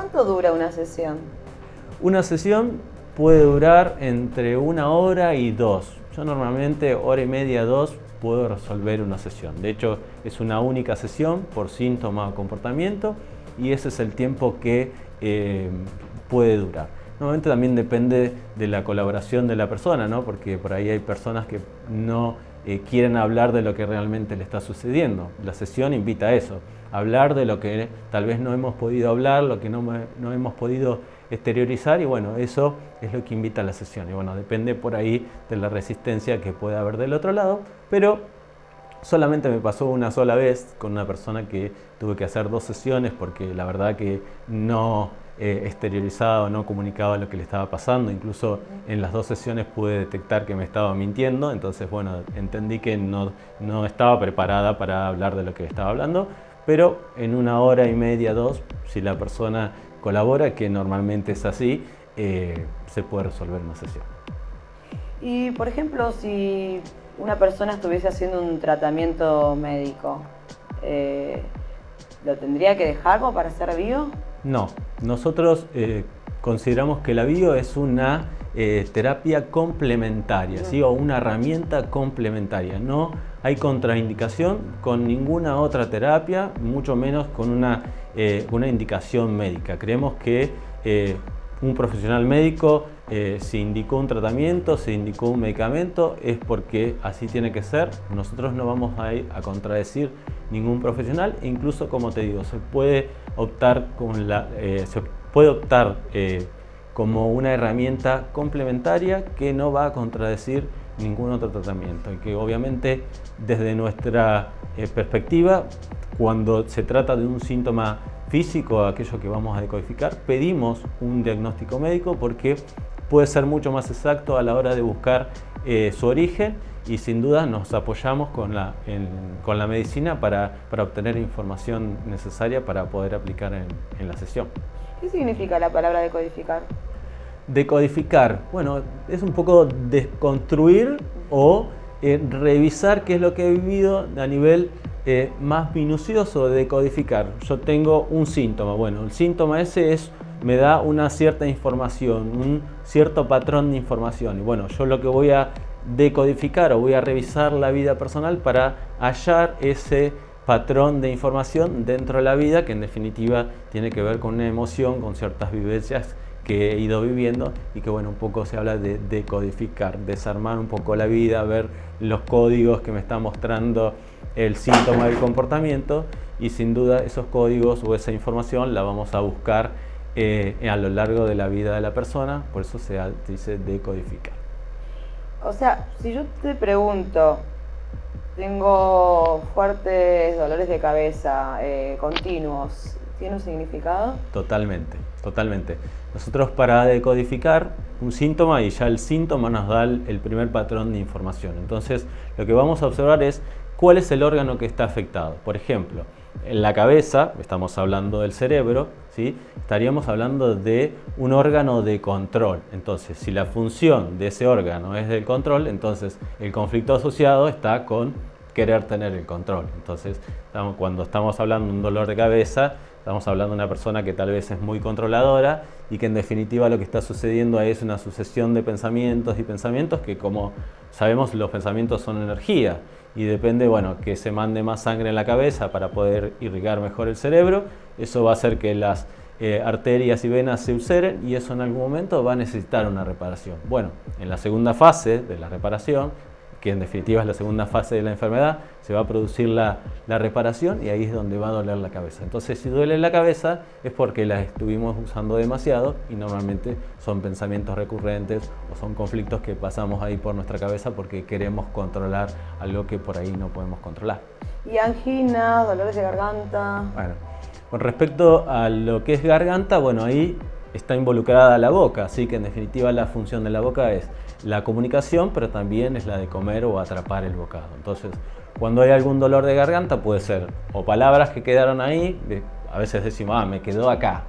¿Cuánto dura una sesión? Una sesión puede durar entre 1 hora y 2. Yo normalmente 1 hora y media, 2 puedo resolver una sesión. De hecho, es una única sesión por síntoma o comportamiento y ese es el tiempo que puede durar. Normalmente también depende de la colaboración de la persona, ¿no? Porque por ahí hay personas que no quieren hablar de lo que realmente le está sucediendo. La sesión invita a eso, hablar de lo que tal vez no hemos podido hablar, lo que no hemos podido exteriorizar, y bueno, eso es lo que invita a la sesión. Y bueno, depende por ahí de la resistencia que pueda haber del otro lado, pero solamente me pasó una sola vez con una persona que tuve que hacer 2 sesiones porque la verdad que no exteriorizaba o no comunicaba lo que le estaba pasando. Incluso en las 2 sesiones pude detectar que me estaba mintiendo, entonces bueno, entendí que no estaba preparada para hablar de lo que estaba hablando, pero en 1 hora y media, 2, si la persona colabora, que normalmente es así, se puede resolver una sesión. Y por ejemplo, si una persona estuviese haciendo un tratamiento médico, ¿lo tendría que dejar como para hacer bio? No, nosotros consideramos que la bio es una terapia complementaria, ¿sí? O una herramienta complementaria. No hay contraindicación con ninguna otra terapia, mucho menos con una indicación médica. Creemos que un profesional médico, si indicó un tratamiento, si indicó un medicamento, es porque así tiene que ser. Nosotros no vamos a ir a contradecir ningún profesional, e incluso, como te digo, se puede optar como una herramienta complementaria que no va a contradecir ningún otro tratamiento, y que obviamente desde nuestra perspectiva, cuando se trata de un síntoma físico, aquello que vamos a decodificar, pedimos un diagnóstico médico porque puede ser mucho más exacto a la hora de buscar su origen, y sin duda nos apoyamos con la medicina para obtener información necesaria para poder aplicar en la sesión. ¿Qué significa la palabra decodificar? Decodificar, bueno, es un poco desconstruir o revisar qué es lo que he vivido a nivel más minucioso de decodificar. Yo tengo un síntoma, bueno, el síntoma ese me da una cierta información, un cierto patrón de información, y bueno, yo lo que voy a decodificar o voy a revisar la vida personal para hallar ese patrón de información dentro de la vida, que en definitiva tiene que ver con una emoción, con ciertas vivencias que he ido viviendo, y que bueno, un poco se habla de decodificar, desarmar un poco la vida, ver los códigos que me está mostrando el síntoma del comportamiento, y sin duda esos códigos o esa información la vamos a buscar a lo largo de la vida de la persona, por eso se dice decodificar. O sea, si yo te pregunto, tengo fuertes dolores de cabeza continuos, ¿tiene un significado? Totalmente, totalmente. Nosotros, para decodificar un síntoma, y ya el síntoma nos da el primer patrón de información, entonces lo que vamos a observar es cuál es el órgano que está afectado. Por ejemplo, en la cabeza, estamos hablando del cerebro, ¿sí? Estaríamos hablando de un órgano de control. Entonces, si la función de ese órgano es del control, entonces el conflicto asociado está con querer tener el control. Entonces, cuando estamos hablando de un dolor de cabeza, estamos hablando de una persona que tal vez es muy controladora, y que en definitiva lo que está sucediendo ahí es una sucesión de pensamientos y pensamientos que, como sabemos, los pensamientos son energía, y depende, bueno, que se mande más sangre en la cabeza para poder irrigar mejor el cerebro. Eso va a hacer que las arterias y venas se ulceren, y eso en algún momento va a necesitar una reparación. Bueno, en la segunda fase de la reparación, que en definitiva es la segunda fase de la enfermedad, se va a producir la reparación, y ahí es donde va a doler la cabeza. Entonces, si duele la cabeza es porque la estuvimos usando demasiado, y normalmente son pensamientos recurrentes o son conflictos que pasamos ahí por nuestra cabeza porque queremos controlar algo que por ahí no podemos controlar. ¿Y angina, dolores de garganta? Bueno, con respecto a lo que es garganta, bueno, ahí está involucrada la boca, así que en definitiva la función de la boca es la comunicación, pero también es la de comer o atrapar el bocado. Entonces, cuando hay algún dolor de garganta, puede ser o palabras que quedaron ahí, a veces decimos, me quedó acá,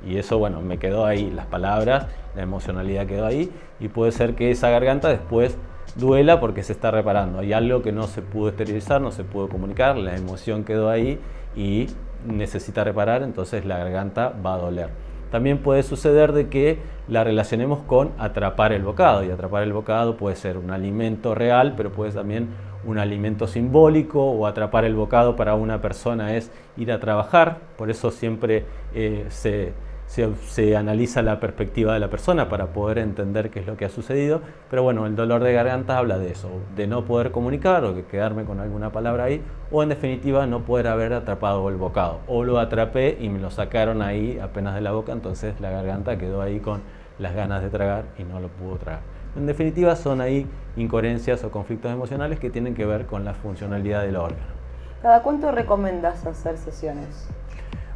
y eso, bueno, me quedó ahí, las palabras, la emocionalidad quedó ahí, y puede ser que esa garganta después duela porque se está reparando. Hay algo que no se pudo exteriorizar, no se pudo comunicar, la emoción quedó ahí y necesita reparar, entonces la garganta va a doler. también puede suceder de que la relacionemos con atrapar el bocado, y atrapar el bocado puede ser un alimento real, pero puede ser también un alimento simbólico, o atrapar el bocado para una persona es ir a trabajar. Por eso siempre se analiza la perspectiva de la persona para poder entender qué es lo que ha sucedido. Pero bueno, el dolor de garganta habla de eso, de no poder comunicar o de quedarme con alguna palabra ahí, o en definitiva no poder haber atrapado el bocado, o lo atrapé y me lo sacaron ahí apenas de la boca, entonces la garganta quedó ahí con las ganas de tragar y no lo pudo tragar. En definitiva son ahí incoherencias o conflictos emocionales que tienen que ver con la funcionalidad del órgano. ¿Cada cuánto recomendás hacer sesiones?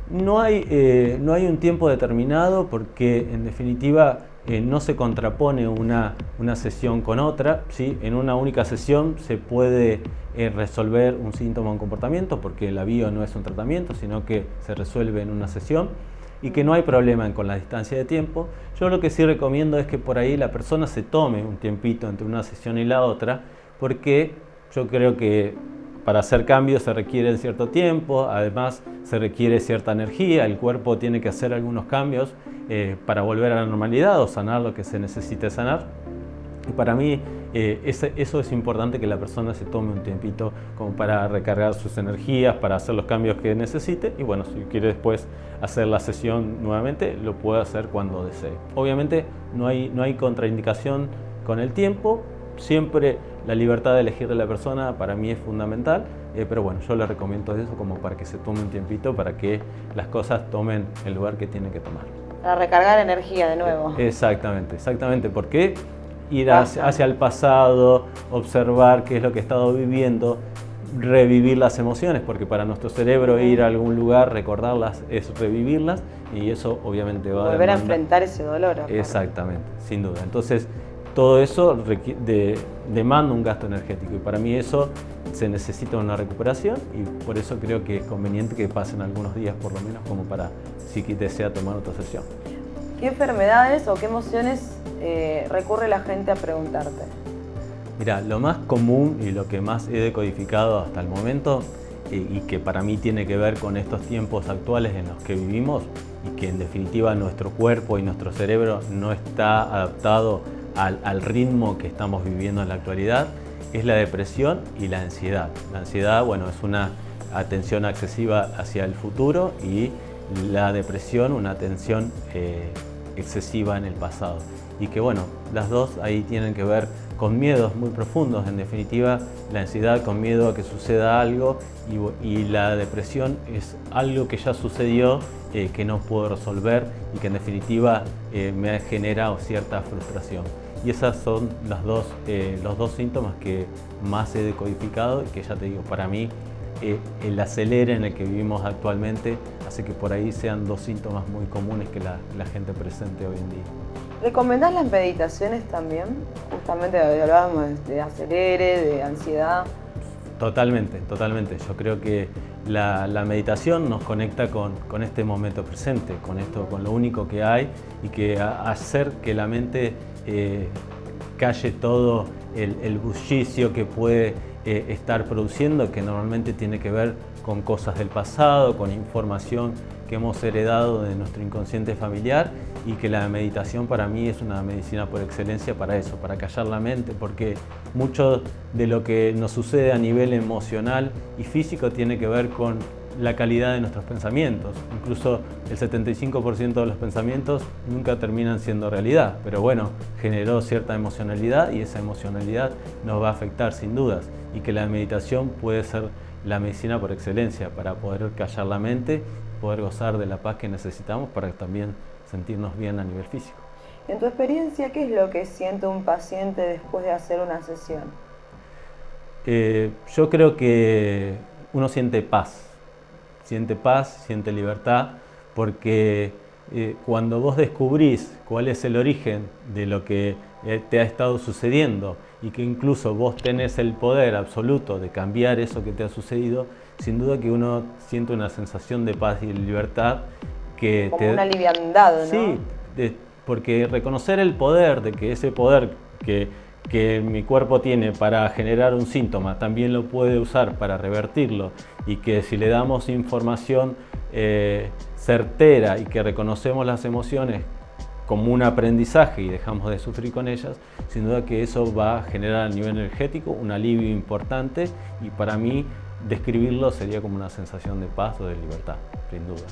No hay un tiempo determinado, porque en definitiva no se contrapone una sesión con otra, ¿sí? En una única sesión se puede resolver un síntoma o un comportamiento, porque la bio no es un tratamiento, sino que se resuelve en una sesión, y que no hay problema con la distancia de tiempo. Yo lo que sí recomiendo es que por ahí la persona se tome un tiempito entre una sesión y la otra, porque yo creo que para hacer cambios se requiere cierto tiempo, además se requiere cierta energía, el cuerpo tiene que hacer algunos cambios para volver a la normalidad o sanar lo que se necesite sanar. Y para mí eso es importante, que la persona se tome un tiempito como para recargar sus energías, para hacer los cambios que necesite, y bueno, si quiere después hacer la sesión nuevamente, lo puede hacer cuando desee. Obviamente no hay contraindicación con el tiempo, siempre la libertad de elegir de la persona para mí es fundamental, pero bueno, yo le recomiendo eso como para que se tome un tiempito, para que las cosas tomen el lugar que tienen que tomar. Para recargar energía de nuevo. Exactamente, porque ir hacia el pasado, observar qué es lo que he estado viviendo, revivir las emociones, porque para nuestro cerebro ir a algún lugar, recordarlas, es revivirlas, y eso obviamente va a volver a enfrentar ese dolor. Exactamente, sin duda. Entonces, todo eso demanda un gasto energético, y para mí eso se necesita una recuperación, y por eso creo que es conveniente que pasen algunos días por lo menos, como para, si desea tomar otra sesión. ¿Qué enfermedades o qué emociones recurre la gente a preguntarte? Mira, lo más común y lo que más he decodificado hasta el momento, y que para mí tiene que ver con estos tiempos actuales en los que vivimos, y que en definitiva nuestro cuerpo y nuestro cerebro no está adaptado al ritmo que estamos viviendo en la actualidad, es la depresión y la ansiedad. La ansiedad, bueno, es una atención excesiva hacia el futuro, y la depresión, una atención excesiva en el pasado. Y que bueno, las dos ahí tienen que ver con miedos muy profundos. En definitiva, la ansiedad con miedo a que suceda algo, y la depresión es algo que ya sucedió, que no puedo resolver, y que en definitiva me genera cierta frustración. Y esas son los dos síntomas que más he decodificado, y que ya te digo, para mí el acelere en el que vivimos actualmente hace que por ahí sean dos síntomas muy comunes que la gente presente hoy en día. ¿Recomendás las meditaciones también? Justamente hablábamos de acelere, de ansiedad. Totalmente. Yo creo que la meditación nos conecta con este momento presente, con lo único que hay, y que hacer que la mente calle todo el bullicio que puede estar produciendo, que normalmente tiene que ver con cosas del pasado, con información que hemos heredado de nuestro inconsciente familiar, y que la meditación para mí es una medicina por excelencia para eso, para callar la mente, porque mucho de lo que nos sucede a nivel emocional y físico tiene que ver con la calidad de nuestros pensamientos. Incluso el 75% de los pensamientos nunca terminan siendo realidad, pero bueno, generó cierta emocionalidad, y esa emocionalidad nos va a afectar sin dudas, y que la meditación puede ser la medicina por excelencia para poder callar la mente, poder gozar de la paz que necesitamos para también sentirnos bien a nivel físico. En tu experiencia, ¿qué es lo que siente un paciente después de hacer una sesión? Yo creo que uno siente paz, siente libertad, porque cuando vos descubrís cuál es el origen de lo que te ha estado sucediendo, y que incluso vos tenés el poder absoluto de cambiar eso que te ha sucedido, sin duda que uno siente una sensación de paz y de libertad que como una liviandad, ¿no? Sí, porque reconocer el poder, de que ese poder que que mi cuerpo tiene para generar un síntoma, también lo puede usar para revertirlo, y que si le damos información certera y que reconocemos las emociones como un aprendizaje y dejamos de sufrir con ellas, sin duda que eso va a generar a nivel energético un alivio importante, y para mí describirlo sería como una sensación de paz o de libertad, sin duda.